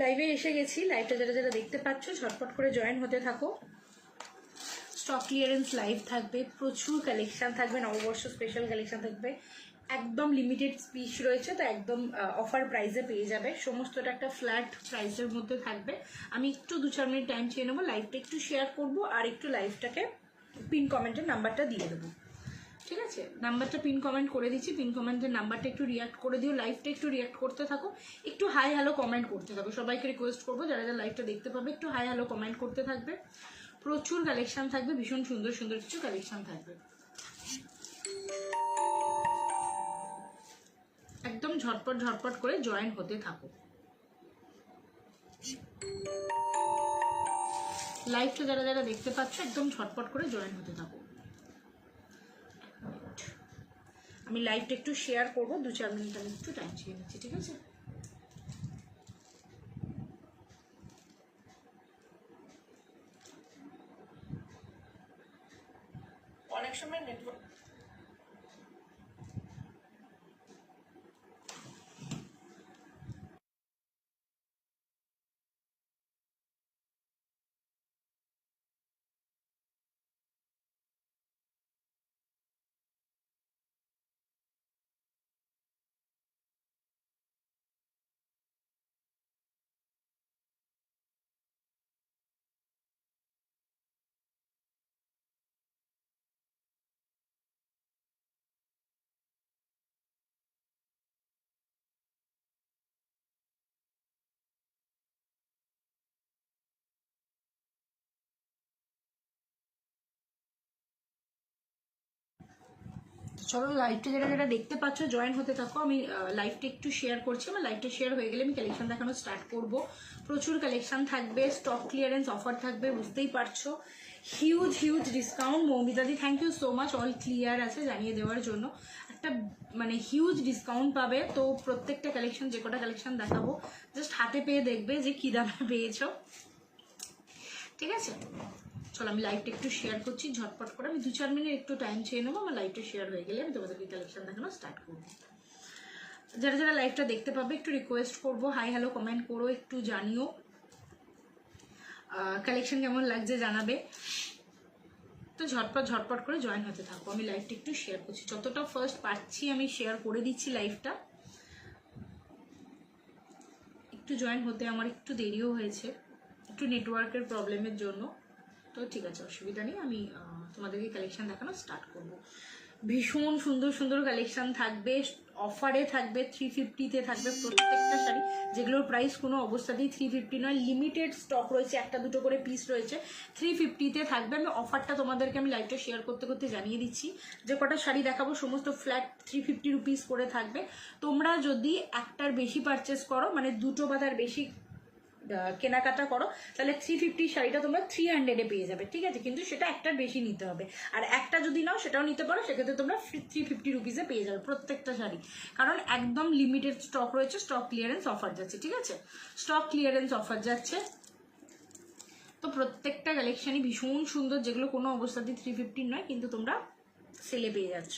লাইভে এসে গেছি। লাইভটা যারা যারা দেখতে পাচ্ছ ঝটপট করে জয়েন হতে থাকো। স্টক ক্লিয়ারেন্স লাইভ থাকবে, প্রচুর কালেকশান থাকবে, নববর্ষ স্পেশাল কালেকশান থাকবে, একদম লিমিটেড পিস রয়েছে, তো একদম অফার প্রাইসে পেয়ে যাবে। সমস্তটা একটা ফ্ল্যাট প্রাইসের মধ্যে থাকবে। আমি একটু 2-4 মিনিট টাইম চেয়ে নেবো, লাইভটা একটু শেয়ার করবো আর একটু লাইভটাকে পিন কমেন্টের নাম্বারটা দিয়ে দেবো, ঠিক আছে? নাম্বারটা পিন কমেন্ট করে দিচ্ছি, পিন কমেন্টের নাম্বারটা একটু রিয়াক্ট করে দিও, লাইভটা একটু রিয়াক্ট করতে থাকো, একটু হাই হ্যালো কমেন্ট করতে থাকো। সবাইকে রিকোয়েস্ট করবো যারা যারা লাইভটা দেখতে পাবে একটু হাই হ্যালো কমেন্ট করতে থাকবে। প্রচুর কালেকশন থাকবে, ভীষণ সুন্দর সুন্দর কিছু কালেকশন থাকবে। একদম ঝটপট ঝটপট করে জয়েন হতে থাকো। লাইভটা যারা যারা দেখতে পাচ্ছ একদম ঝটপট করে জয়েন হতে থাকো। আমি লাইভটা একটু শেয়ার করবো, 2-4 মিনিট আমি একটু টাইম চেয়ে নিচ্ছি, ঠিক আছে? অনেক সময় নেটওয়ার্ক চলো লাইভটা যারা যারা দেখতে পাচ্ছ জয়েন হতে থাকো। আমি লাইভটা একটু শেয়ার করছি, আমার লাইভটা শেয়ার হয়ে গেলে আমি কালেকশন দেখানো স্টার্ট করব। প্রচুর কালেকশন থাকবে, স্টক ক্লিয়ারেন্স অফার থাকবে, বুঝতেই পারছো। Huge huge discount. মৌমিতাদি thank you so much, all clear আছে জানিয়ে দেওয়ার জন্য। একটা মানে হিউজ ডিসকাউন্ট পাবে। তো প্রত্যেকটা কালেকশন, যে কটা কালেকশন দেখাবো জাস্ট হাতে পেয়ে দেখবে যে কী দামে পেয়েছো, ঠিক আছে? চলো আমি লাইভটা একটু শেয়ার করছি ঝটপট করে। আমি 2-4 মিনিট একটু টাইম চেয়ে নেবো, আমার লাইভটা শেয়ার হয়ে গেলে আমি তোমাদেরকে কালেকশন দেখানো স্টার্ট করবো। যারা যারা লাইভটা দেখতে পাবে একটু রিকোয়েস্ট করবো হাই হ্যালো কমেন্ট করো, একটু জানিও কালেকশন কেমন লাগছে জানাবে। তো ঝটপট ঝটপট করে জয়েন হতে থাকো। আমি লাইভটা একটু শেয়ার করছি, যতটা ফার্স্ট পাচ্ছি আমি শেয়ার করে দিচ্ছি লাইভটা। একটু জয়েন হতে আমার একটু দেরিও হয়েছে, একটু নেটওয়ার্কের প্রবলেমের জন্য। তো ঠিক আছে, অসুবিধা নেই, আমি তোমাদেরকে কালেকশন দেখানো স্টার্ট করব। ভীষণ সুন্দর সুন্দর কালেকশন থাকবে, অফারে থাকবে, 350-তে থাকবে প্রত্যেকটা শাড়ি, যেগুলোর প্রাইস কোনো অবস্থাতেই 350 নয়। লিমিটেড স্টক রয়েছে, 1-2 করে পিস রয়েছে, 350-তে থাকবে। আমি অফারটা তোমাদেরকে আমি লাইভটা শেয়ার করতে করতে জানিয়ে দিচ্ছি। যে কটা শাড়ি দেখাবো সমস্ত ফ্ল্যাট 350 রুপিস করে থাকবে। তোমরা যদি একটার বেশি পারচেস করো, মানে 2টো বা তার বেশি কেনাকাটা করো, তাহলে 350 শাড়িটা তোমরা 300-এ পেয়ে যাবে, ঠিক আছে? কিন্তু সেটা একটার বেশি নিতে হবে। আর একটা যদি নাও সেটাও নিতে পারো, সেক্ষেত্রে তোমরা 350 রুপিসে পেয়ে যাবে প্রত্যেকটা শাড়ি। কারণ একদম লিমিটেড স্টক রয়েছে, স্টক ক্লিয়ারেন্স অফার যাচ্ছে, ঠিক আছে? স্টক ক্লিয়ারেন্স অফার যাচ্ছে। তো প্রত্যেকটা কালেকশনই ভীষণ সুন্দর, যেগুলো কোনো অবস্থাতেই 350 নয়, কিন্তু তোমরা সেলে পেয়ে যাচ্ছ।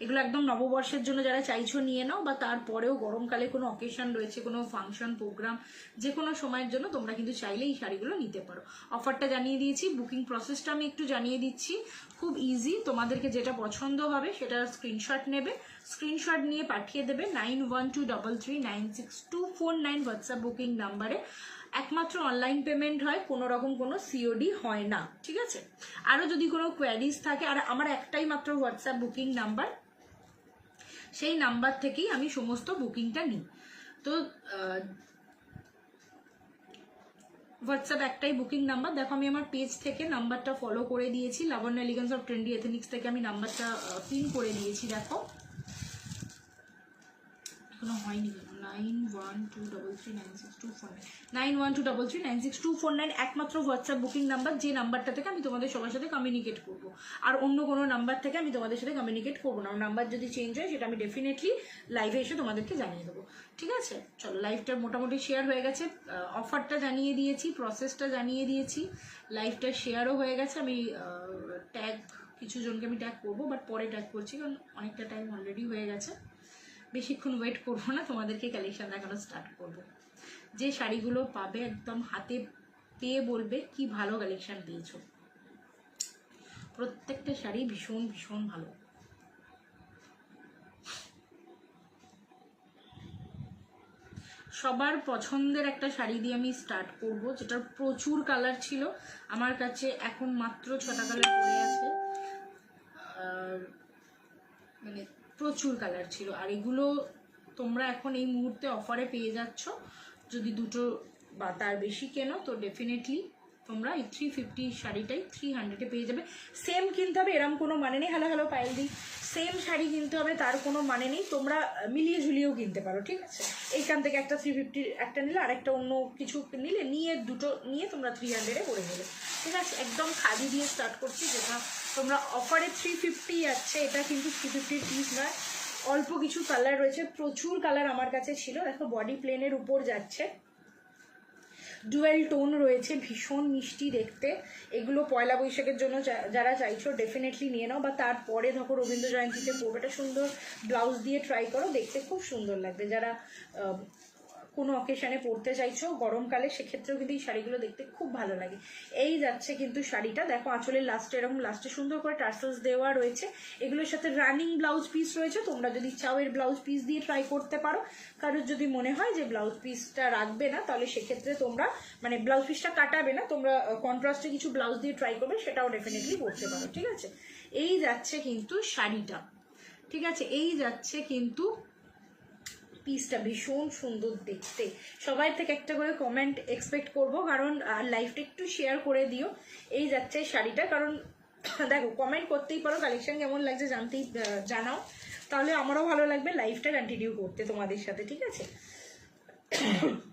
এগুলো একদম নববর্ষের জন্য যারা চাইছো নিয়ে নাও, বা তারপরেও গরমকালে কোনো অকেশন রয়েছে, কোনো ফাংশন প্রোগ্রাম, যে কোনো সময়ের জন্য তোমরা কিন্তু চাইলে এই শাড়িগুলো নিতে পারো। অফারটা জানিয়ে দিয়েছি, বুকিং প্রসেসটা আমি একটু জানিয়ে দিচ্ছি। খুব ইজি, তোমাদেরকে যেটা পছন্দ হবে সেটা স্ক্রিনশট নেবে, স্ক্রিনশট নিয়ে পাঠিয়ে দেবে 9123396249 হোয়াটসঅ্যাপ বুকিং নাম্বারে। একমাত্র অনলাইন পেমেন্ট হয়, কোনো রকম কোনো সিওডি হয় না, ঠিক আছে? আরও যদি কোনো কোয়ারিজ থাকে, আর আমার একটাই মাত্র হোয়াটসঅ্যাপ বুকিং নাম্বার, সেই নাম্বার থেকেই আমি সমস্ত বুকিংটা নিই। তো হোয়াটসঅ্যাপ একটাই বুকিং নাম্বার। দেখো আমি আমার পেজ থেকে নাম্বারটা ফলো করে দিয়েছি, লাবণ্য এলিগেন্স অফ ট্রেন্ডি এথনিক্স থেকে আমি নাম্বারটা পিন করে দিয়েছি। দেখো এখনো হয়নি, 9123962499 একমাত্র হোয়াটসঅ্যাপ বুকিং নাম্বার, যে নাম্বারটা থেকে আমি তোমাদের সবার সাথে কমিউনিকেট করবো। আর অন্য কোনো নাম্বার থেকে আমি তোমাদের সাথে কমিউনিকেট করবো না। নাম্বার যদি চেঞ্জ হয় সেটা আমি ডেফিনেটলি লাইভে এসে তোমাদেরকে জানিয়ে দেবো, ঠিক আছে? চলো লাইভটা মোটামুটি শেয়ার হয়ে গেছে, অফারটা জানিয়ে দিয়েছি, প্রসেসটা জানিয়ে দিয়েছি, লাইভটা শেয়ারও হয়ে গেছে। আমি ট্যাগ কিছু জনকে আমি ট্যাগ করবো, বাট পরে ট্যাগ করছি, কারণ অনেকটা টাইম অলরেডি হয়ে গেছে। বেশিক্ষণ ওয়েট করবো না, তোমাদেরকে কালেকশন দেখানো স্টার্ট করবো। যে শাড়িগুলো পাবে একদম হাতে পেয়ে বলবে কি ভালো কালেকশন পেয়েছো। প্রত্যেকটা শাড়ি ভীষণ ভীষণ ভালো। সবার পছন্দের একটা শাড়ি দিয়ে আমি স্টার্ট করব, যেটার প্রচুর কালার ছিল, আমার কাছে এখন মাত্র 6টা কালার পড়ে আছে, আর মানে প্রচুর কালার ছিল। আর এগুলো তোমরা এখন এই মুহূর্তে অফারে পেয়ে যাচ্ছ, যদি দুটো বা তার বেশি কেনো তো ডেফিনেটলি তোমরা এই 350 শাড়িটাই 300-এ পেয়ে যাবে। সেম কিনতে হবে এরম কোনো মানে নেই। হ্যালো হ্যালো পায়েল দি, সেম শাড়ি কিনতে হবে তার কোনো মানে নেই, তোমরা মিলিয়ে ঝুলিয়েও কিনতে পারো, ঠিক আছে। এইখান থেকে একটা 350 একটা নিলে, আরেকটা অন্য কিছু নিলে, নিয়ে দুটো নিয়ে তোমরা 300-এ করে নেবে, ঠিক আছে। একদম খাদি দিয়ে স্টার্ট করছি, যেটা তোমরা অফারে 350 যাচ্ছে, এটা কিন্তু 350 পিস নয়, অল্প কিছু কালার রয়েছে, প্রচুর কালার আমার কাছে ছিল। দেখো বডি প্লেনের উপর যাচ্ছে, ডুয়েল টোন রয়েছে, ভীষণ মিষ্টি দেখতে। এগুলো পয়লা বৈশাখের জন্য যারা চাইছো ডেফিনেটলি নিয়ে নাও, বা তারপরে ধরো রবীন্দ্র জয়ন্তীতে পরবে, এটা সুন্দর ব্লাউজ দিয়ে ট্রাই করো, দেখতে খুব সুন্দর লাগবে। যারা কোনো অকেশনে পরতে চাইছো গরমকালে, সেক্ষেত্রেও কিন্তু এই শাড়িগুলো দেখতে খুব ভালো লাগে। এই যাচ্ছে কিন্তু শাড়িটা, দেখো আঁচলের লাস্টে এরকম লাস্টে সুন্দর করে টার্সেলস দেওয়া রয়েছে, এগুলোর সাথে রানিং ব্লাউজ পিস রয়েছে। তোমরা যদি চাও এর ব্লাউজ পিস দিয়ে ট্রাই করতে পারো, কারোর যদি মনে হয় যে ব্লাউজ পিসটা রাখবে না, তাহলে সেক্ষেত্রে তোমরা মানে ব্লাউজ পিসটা কাটাবে না, তোমরা কন্ট্রাস্টে কিছু ব্লাউজ দিয়ে ট্রাই করবে, সেটাও ডেফিনেটলি করতে পারো, ঠিক আছে। এই যাচ্ছে কিন্তু শাড়িটা, ঠিক আছে। এই যাচ্ছে কিন্তু পিসটা, ভীষণ সুন্দর দেখতে। সবাই থেকে একটা করে কমেন্ট এক্সপেক্ট করব, কারণ লাইভটা একটু শেয়ার করে দিও। এই যাচ্ছে শাড়িটা, কারণ দেখো কমেন্ট করতেই পারো কালেকশন কেমন লাগছে জানাও, তাহলে আমারও ভালো লাগবে লাইভটা কন্টিনিউ করতে তোমাদের সাথে, ঠিক আছে।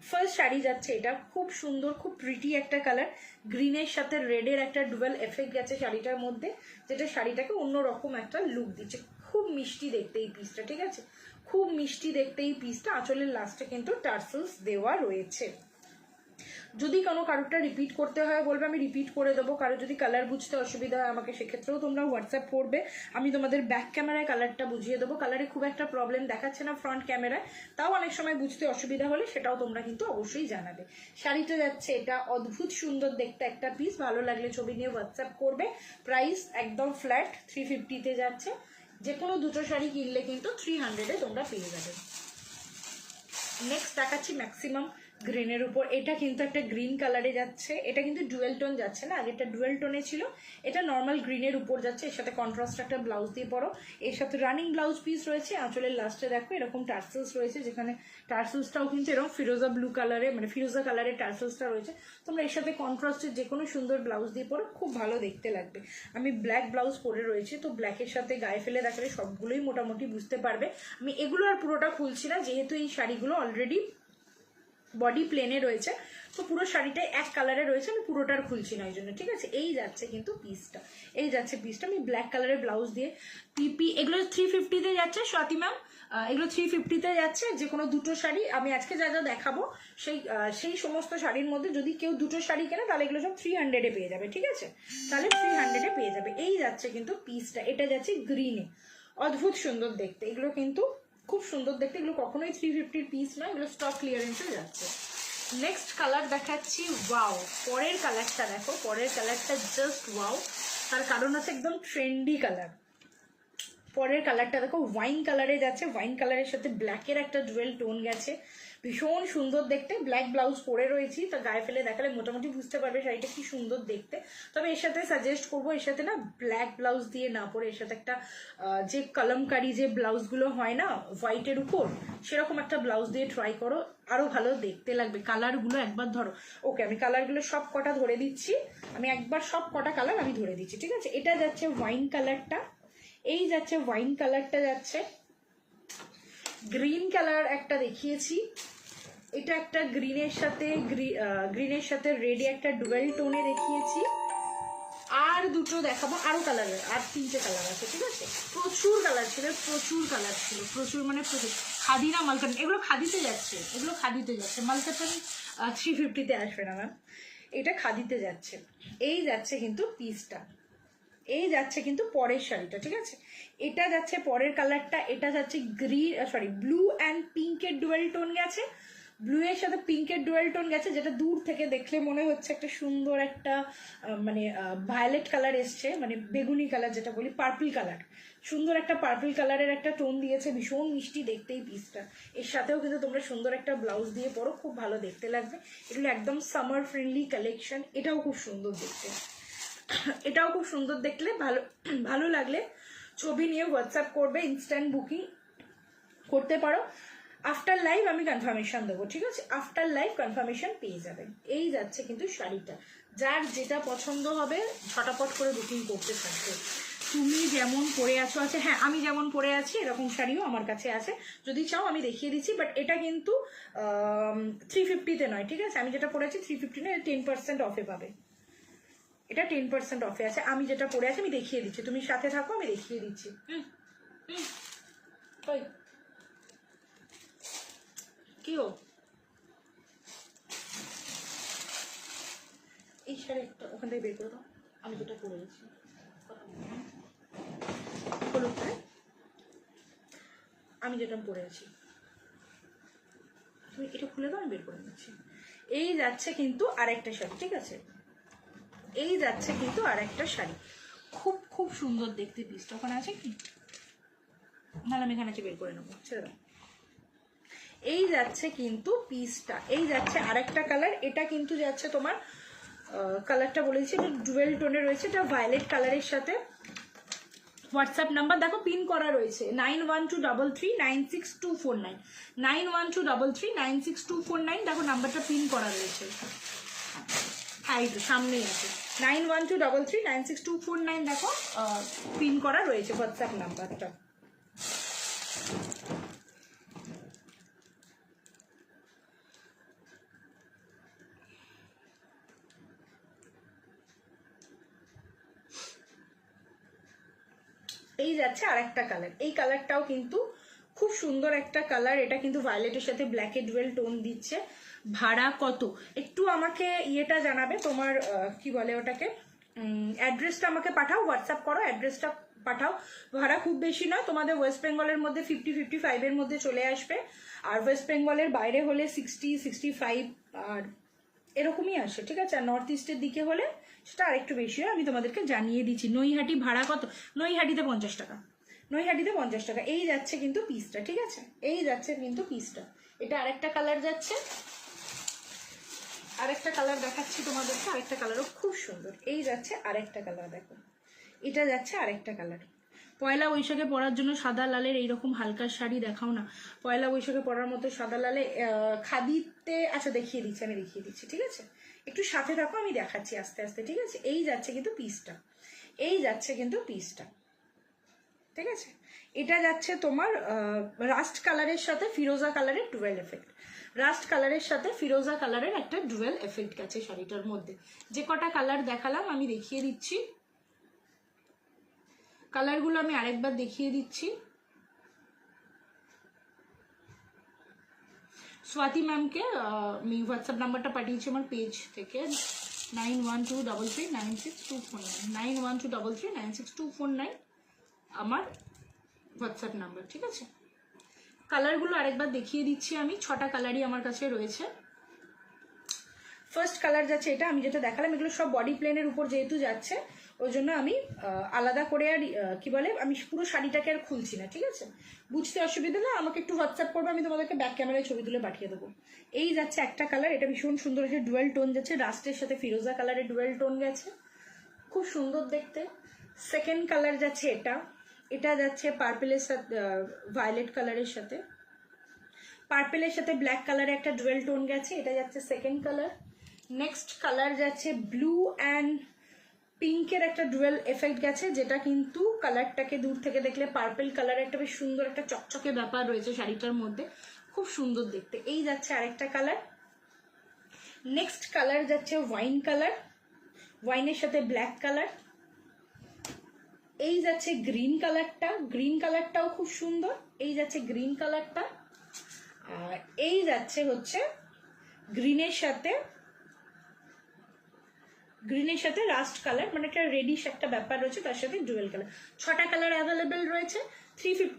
ফার্স্ট শাড়ি যাচ্ছে এটা, খুব সুন্দর, খুব প্রিটি একটা কালার, গ্রিনের সাথে রেডের একটা ডুয়াল এফেক্ট গেছে শাড়িটার মধ্যে, যেটা শাড়িটাকে অন্যরকম একটা লুক দিচ্ছে। খুব মিষ্টি দেখতে এই পিসটা, ঠিক আছে, খুব মিষ্টি দেখতে এই পিসটা। আঁচলের লাস্টে কিন্তু টার্সেলস দেওয়া রয়েছে। যদি কোনো কারোরটা রিপিট করতে হয় বলবে, আমি রিপিট করে দেবো। কারো যদি কালার বুঝতে অসুবিধা হয় আমাকে সেক্ষেত্রেও তোমরা হোয়াটসঅ্যাপ করবে, আমি তোমাদের ব্যাক ক্যামেরায় কালারটা বুঝিয়ে দেবো। কালারে খুব একটা প্রবলেম দেখাচ্ছে না ফ্রন্ট ক্যামেরায়, তাও অনেক সময় বুঝতে অসুবিধা হলে সেটাও তোমরা কিন্তু অবশ্যই জানাবে। শাড়িটা যাচ্ছে এটা, অদ্ভুত সুন্দর দেখতে একটা পিস, ভালো লাগলে ছবি নিয়ে হোয়াটসঅ্যাপ করবে। প্রাইস একদম ফ্ল্যাট 350-তে যাচ্ছে, যে কোনো দুটো শাড়ি কিনলে কিন্তু 300-এ তোমরা পেয়ে যাবে। নেক্সট দেখাচ্ছি ম্যাক্সিমাম গ্রিনের উপর, এটা কিন্তু একটা গ্রিন কালারে যাচ্ছে, এটা কিন্তু ডুয়েল টোন যাচ্ছে না, আগেটা ডুয়েল টোনে ছিল, এটা নর্মাল গ্রিনের উপর যাচ্ছে। এর সাথে কন্ট্রাস্ট একটা ব্লাউজ দিয়ে পরো, এর সাথে রানিং ব্লাউজ পিস রয়েছে। আঁচলের লাস্টে দেখো এরকম টার্সেলস রয়েছে, যেখানে টার্সেলসটাও কিন্তু এরকম ফিরোজা ব্লু কালারে, মানে ফিরোজা কালারের টার্সেলসটা রয়েছে। তোমরা এর সাথে কন্ট্রাস্টের যে কোনো সুন্দর ব্লাউজ দিয়ে পরো, খুব ভালো দেখতে লাগবে। আমি ব্ল্যাক ব্লাউজ পরে রয়েছে, তো ব্ল্যাকের সাথে গায়ে ফেলে দেখালে সবগুলোই মোটামুটি বুঝতে পারবে। আমি এগুলো আর পুরোটা খুলছি না, যেহেতু এই শাড়িগুলো অলরেডি বডি প্লেনে রয়েছে, তো পুরো শাড়িটাই এক কালারে রয়েছে, আমি পুরোটার খুলছি না ওই জন্য, ঠিক আছে। এই যাচ্ছে কিন্তু পিসটা, এই যাচ্ছে পিসটা, আমি ব্ল্যাক কালারের ব্লাউজ দিয়ে পিপি। এগুলো 350-তে যাচ্ছে স্বাতি ম্যাম, এগুলো 350-তে যাচ্ছে। যে কোনো দুটো শাড়ি আমি আজকে যা যা দেখাবো সেই সমস্ত শাড়ির মধ্যে যদি কেউ দুটো শাড়ি কেনে, তাহলে এগুলো সব 300-এ পেয়ে যাবে, ঠিক আছে, তাহলে 300-এ পেয়ে যাবে। এই যাচ্ছে কিন্তু পিসটা, এটা যাচ্ছে গ্রিনে, অদ্ভুত সুন্দর দেখতে, এগুলো কিন্তু খুব সুন্দর দেখতে। এগুলো কখনোই 350-র পিস নয়, এগুলো স্টক ক্লিয়ারেন্সে যাচ্ছে। নেক্সট কালার দেখাচ্ছি, ওয়াও, পরের কালারটা দেখো, পরের কালারটা জাস্ট ওয়াও, তার কারণ হচ্ছে একদম ট্রেন্ডি কালার। পরের কালারটা দেখো ওয়াইন কালারে যাচ্ছে, ওয়াইন কালারের সাথে ব্ল্যাকের একটা ডুয়েল টোন গেছে, ভীষণ সুন্দর দেখতে। ব্ল্যাক ব্লাউজ পরে রয়েছি, তা গায়ে ফেলে দেখালে মোটামুটি বুঝতে পারবে শাড়িটা কি সুন্দর দেখতে। তবে এর সাথে সাজেস্ট করবো, এর সাথে না ব্ল্যাক ব্লাউজ দিয়ে না পরে, এর সাথে একটা যে কলমকারি যে ব্লাউজগুলো হয় না হোয়াইটের উপর, সেরকম একটা ব্লাউজ দিয়ে ট্রাই করো, আরো ভালো দেখতে লাগবে। কালারগুলো একবার ধরো, ওকে আমি কালারগুলো সব কটা ধরে দিচ্ছি, আমি একবার সব কটা কালার আমি ধরে দিচ্ছি, ঠিক আছে। এটা যাচ্ছে ওয়াইন কালারটা, এই যাচ্ছে ওয়াইন কালারটা যাচ্ছে, গ্রিন কালার একটা দেখিয়েছি, এটা একটা গ্রিনের সাথে রেডে একটা ডুয়েল টোনে দেখিয়েছি, আর দুটো দেখাবো, আরো কালারের আর 3টে কালার আছে, ঠিক আছে। প্রচুর কালার ছিল, প্রচুর মানে প্রচুর। খাদি না মালকান, এগুলো খাদিতে যাচ্ছে, মালকাতান 350-তে আসবে না ম্যাম, এটা খাদিতে যাচ্ছে। এই যাচ্ছে কিন্তু পিসটা, এই যাচ্ছে কিন্তু পরের শাড়িটা, ঠিক আছে। এটা যাচ্ছে পরের কালারটা, এটা যাচ্ছে ব্লু অ্যান্ড পিঙ্কের ডুয়েল টোন গেছে, ব্লু এর সাথে পিঙ্কের ডুয়েল টোন গেছে, যেটা দূর থেকে দেখলে মনে হচ্ছে একটা সুন্দর একটা মানে ভায়োলেট কালার এসছে, মানে বেগুনি কালার যেটা বলি, পার্পল কালার, সুন্দর একটা পার্পল কালারের একটা টোন দিয়েছে, ভীষণ মিষ্টি দেখতে এই পিসটা। এর সাথেও কিন্তু তোমরা সুন্দর একটা ব্লাউজ দিয়ে পরো, খুব ভালো দেখতে লাগবে। এগুলো একদম সামার ফ্রেন্ডলি কালেকশন, এটাও খুব সুন্দর দেখতে, এটাও খুব সুন্দর দেখলে ভালো ভালো লাগলে ছবি নিয়ে হোয়াটসঅ্যাপ করবে, ইনস্ট্যান্ট বুকিং করতে পারো। আফটার লাইভ আমি কনফার্মেশন দেবো, ঠিক আছে? আফটার লাইভ কনফার্মেশন পেয়ে যাবেন। এই যাচ্ছে কিন্তু শাড়িটা, যার যেটা পছন্দ হবে ঝটাপট করে বুকিং করতে থাকবে। তুমি যেমন পরে আছো আছে, হ্যাঁ আমি যেমন পরে আছি এরকম শাড়িও আমার কাছে আছে, যদি চাও আমি দেখিয়ে দিচ্ছি। বাট এটা কিন্তু 350-তে নয়, ঠিক আছে? আমি যেটা পরে আছি 350 নয়, 10% অফে পাবে, এটা 10% অফে আছে। আমি যেটা পরে আছি আমি দেখিয়ে দিচ্ছি, তুমি সাথে থাকো, আমি দেখিয়ে দিচ্ছি। কি ও এই শাড়িটা ওখান থেকে বের করে দাও, আমি যেটা পরে গেছি আমি যেটা পরে আছি, তুমি এটা খুলে দাও, আমি বের করে নিচ্ছি। এই যাচ্ছে কিন্তু আরেকটা শাড়ি, ঠিক আছে? এই যাচ্ছে কিন্তু আরেকটা শাড়ি, খুব খুব সুন্দর দেখতে পিসটা। ওখানে আছে কি, নাহলে আমি এখানে বের করে নেবো, ছেড়ে দাও। এই যাচ্ছে কিন্তু পিসটা, এই যাচ্ছে আরেকটা কালার, এটা কিন্তু যাচ্ছে তোমার কালারটা বলেছি এটা ডুয়েল টোনে রয়েছে, এটা ভায়োলেট কালারের সাথে। হোয়াটসঅ্যাপ নাম্বার দেখো পিন করা রয়েছে 9123396249, 9123396249, দেখো নাম্বারটা পিন করা রয়েছে। হ্যাঁ এই তো সামনেই আছে, 9123396249, দেখো পিন করা রয়েছে হোয়াটসঅ্যাপ নাম্বারটা। এই যাচ্ছে আরেকটা কালার, এই কালারটাও কিন্তু খুব সুন্দর একটা কালার, এটা কিন্তু ভায়োলেটের সাথে ব্ল্যাকে ডুয়েল টোন দিচ্ছে। ভাড়া কত একটু আমাকে ইয়েটা জানাবে, তোমার কি বলে ওটাকে, অ্যাড্রেসটা আমাকে পাঠাও, হোয়াটসঅ্যাপ করো, অ্যাড্রেসটা পাঠাও। ভাড়া খুব বেশি নয়, তোমাদের ওয়েস্ট বেঙ্গলের মধ্যে 50-55-এর মধ্যে চলে আসবে, আর ওয়েস্ট বেঙ্গলের বাইরে হলে 60-65 আর এরকমই আসে, ঠিক আছে? আর নর্থ ইস্টের দিকে হলে সেটা আরেকটু বেশি হয়, আমি তোমাদেরকে জানিয়ে দিচ্ছি। নৈহাটি ভাড়া কত, নৈহাটিতে 50 টাকা, নৈহাটিতে 50 টাকা। এই যাচ্ছে কিন্তু পিসটা, ঠিক আছে? এই যাচ্ছে কিন্তু পিসটা, এটা আরেকটা কালার যাচ্ছে, আরেকটা কালার দেখাচ্ছি তোমাদেরকে, আরেকটা কালারও খুব সুন্দর। এই যাচ্ছে আরেকটা কালার, দেখো এটা যাচ্ছে আরেকটা কালার। পয়লা বৈশাখে পরার জন্য সাদা লালের এইরকম হালকা শাড়ি দেখাও না, পয়লা বৈশাখে পরার মতো সাদা লালে খাদিতে, আচ্ছা দেখিয়ে দিচ্ছি, আমি দেখিয়ে দিচ্ছি, ঠিক আছে? একটু সাথে থাকো, আমি দেখাচ্ছি আস্তে আস্তে, ঠিক আছে? এই যাচ্ছে কিন্তু পিসটা, এই যাচ্ছে কিন্তু পিসটা, ঠিক আছে? এটা যাচ্ছে তোমার রাস্ট কালারের সাথে ফিরোজা কালারের ডুয়েল এফেক্ট, রাস্ট কালারের সাথে ফিরোজা কালারের একটা ডুয়েল এফেক্ট গেছে শাড়িটার মধ্যে। যে কটা কালার দেখালাম আমি দেখিয়ে দিচ্ছি, কালারগুলো আমি আরেকবার দেখিয়ে দিচ্ছি। स्वाति मैम के मैं व्हाट्सएप नंबर पाठिए আমার पेज থেকে 9123396249 9123396249 আমার হোয়াটসঅ্যাপ নাম্বার, ঠিক আছে? কালারগুলো আরেকবার দেখিয়ে দিচ্ছি, আমি 6টা কালারই আমার কাছে রয়েছে। ফার্স্ট কালার যাচ্ছে এটা, আমি যেটা দেখালাম এগুলো সব বডি প্লেনের উপর যেহেতু যাচ্ছে ওই জন্য আমি আলাদা করে আর কি বলে আমি পুরো শাড়িটাকে আর খুলছি না, ঠিক আছে? বুঝতে অসুবিধা না, আমাকে একটু হোয়াটসঅ্যাপ করবে, আমি তোমাদেরকে ব্যাক ক্যামেরায় ছবি তুলে পাঠিয়ে দেবো। এই যাচ্ছে একটা কালার, এটা ভীষণ সুন্দর হয়েছে, ডুয়েল টোন যাচ্ছে, রাস্টের সাথে ফিরোজা কালারের ডুয়েল টোন গেছে, খুব সুন্দর দেখতে। সেকেন্ড কালার যাচ্ছে এটা, এটা যাচ্ছে পার্পেলের সাথে ভায়োলেট কালারের সাথে, পার্পেলের সাথে ব্ল্যাক কালারে একটা ডুয়েল টোন গেছে, এটা যাচ্ছে সেকেন্ড কালার। নেক্সট কালার যাচ্ছে ব্লু অ্যান্ড পিঙ্কের একটা ডুয়েল এফেক্ট গেছে, যেটা কিন্তু কালারটাকে দূর থেকে দেখলে পার্পল কালার একটা বেশ সুন্দর একটা চকচকে ব্যাপার রয়েছে শাড়িটার মধ্যে, খুব সুন্দর দেখতে। এই যাচ্ছে আরেকটা কালার। নেক্সট কালার যাচ্ছে ওয়াইন কালার, ওয়াইনের সাথে ব্ল্যাক কালার। এই যাচ্ছে গ্রিন কালারটা, গ্রিন কালারটাও খুব সুন্দর, এই যাচ্ছে গ্রিন কালারটা। আর এই যাচ্ছে হচ্ছে গ্রিনের সাথে রাস্ট কালার, মানে একটা রেডিশ একটা ব্যাপার রয়েছে, তার সাথে ডুয়েল কালার। 6টা কালার অ্যাভেলেবেল রয়েছে। 350